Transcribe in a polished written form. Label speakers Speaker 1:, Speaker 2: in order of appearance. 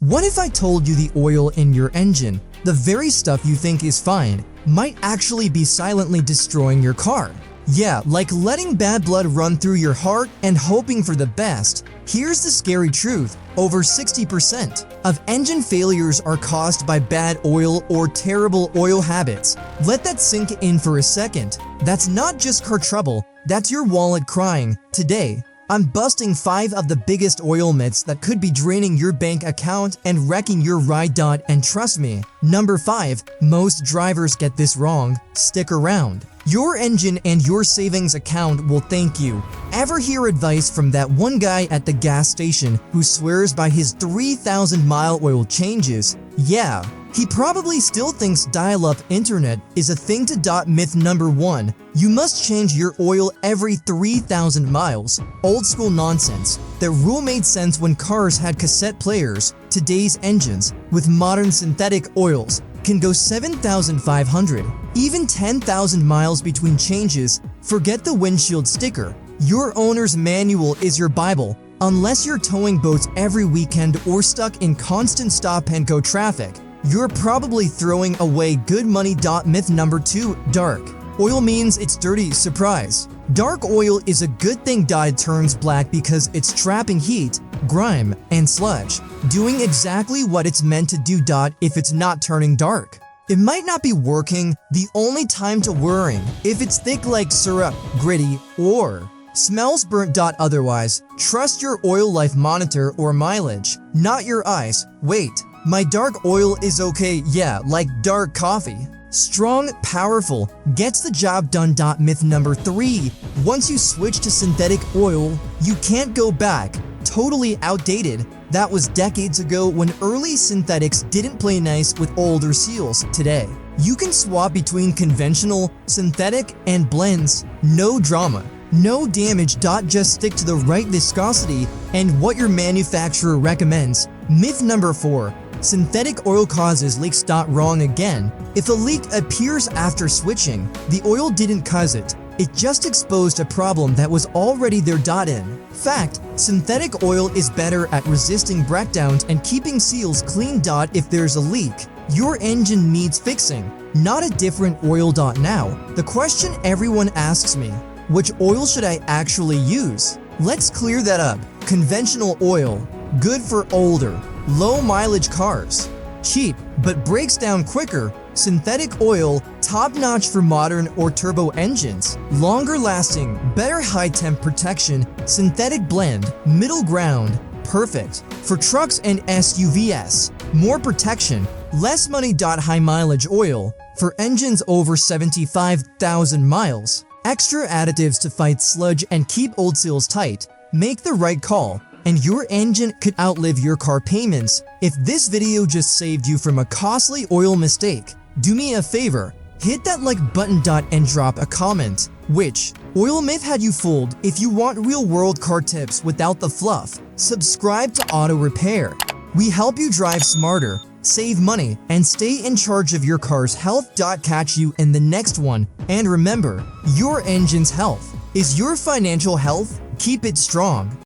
Speaker 1: What if I told you the oil in your engine, the very stuff you think is fine, might actually be silently destroying your car? Yeah, like letting bad blood run through your heart and hoping for the best. Here's the scary truth. Over 60% of engine failures are caused by bad oil or terrible oil habits. Let that sink in for a second. That's not just car trouble, that's your wallet crying. Today, I'm busting 5 of the biggest oil myths that could be draining your bank account and wrecking your ride. And trust me, number 5, most drivers get this wrong. Stick around. Your engine and your savings account will thank you. Ever hear advice from that one guy at the gas station who swears by his 3,000-mile oil changes? Yeah, he probably still thinks dial-up internet is a thing. Myth number 1, you must change your oil every 3,000 miles. Old school nonsense. That rule made sense when cars had cassette players. Today's engines, with modern synthetic oils, can go 7,500, even 10,000 miles between changes. Forget the windshield sticker. Your owner's manual is your Bible. Unless you're towing boats every weekend or stuck in constant stop-and-go traffic, you're probably throwing away good money. Myth number 2, dark oil means it's dirty. Surprise. Dark oil is a good thing. It turns black because it's trapping heat, grime, and sludge, doing exactly what it's meant to do. If it's not turning dark, it might not be working. The only time to worry if it's thick like syrup, gritty, or smells burnt. Otherwise, trust your oil life monitor or mileage, not your eyes. Wait, my dark oil is okay. Yeah, like dark coffee. Strong, powerful, gets the job done. Myth number 3, once you switch to synthetic oil, you can't go back. Totally outdated. That was decades ago when early synthetics didn't play nice with older seals. Today, you can swap between conventional, synthetic, and blends. No drama, no damage. Just stick to the right viscosity and what your manufacturer recommends. Myth number 4, synthetic oil causes leaks. Wrong again. If a leak appears after switching, the oil didn't cause it. It just exposed a problem that was already there. In fact, synthetic oil is better at resisting breakdowns and keeping seals clean. If there's a leak, your engine needs fixing, not a different oil. Now, the question everyone asks me, which oil should I actually use? Let's clear that up. Conventional oil, good for older, low mileage cars. Cheap, but breaks down quicker. Synthetic oil, top-notch for modern or turbo engines. Longer lasting, better high temp protection. Synthetic blend, middle ground, perfect for trucks and SUVs. More protection, less money. High mileage oil, for engines over 75,000 miles. Extra additives to fight sludge and keep old seals tight. Make the right call, and your engine could outlive your car payments. If this video just saved you from a costly oil mistake, do me a favor, hit that like button. And drop a comment. Which oil myth had you fooled? If you want real-world car tips without the fluff, subscribe to Auto Repair. We help you drive smarter, save money, and stay in charge of your car's health. Catch you in the next one. And remember, your engine's health is your financial health. Keep it strong.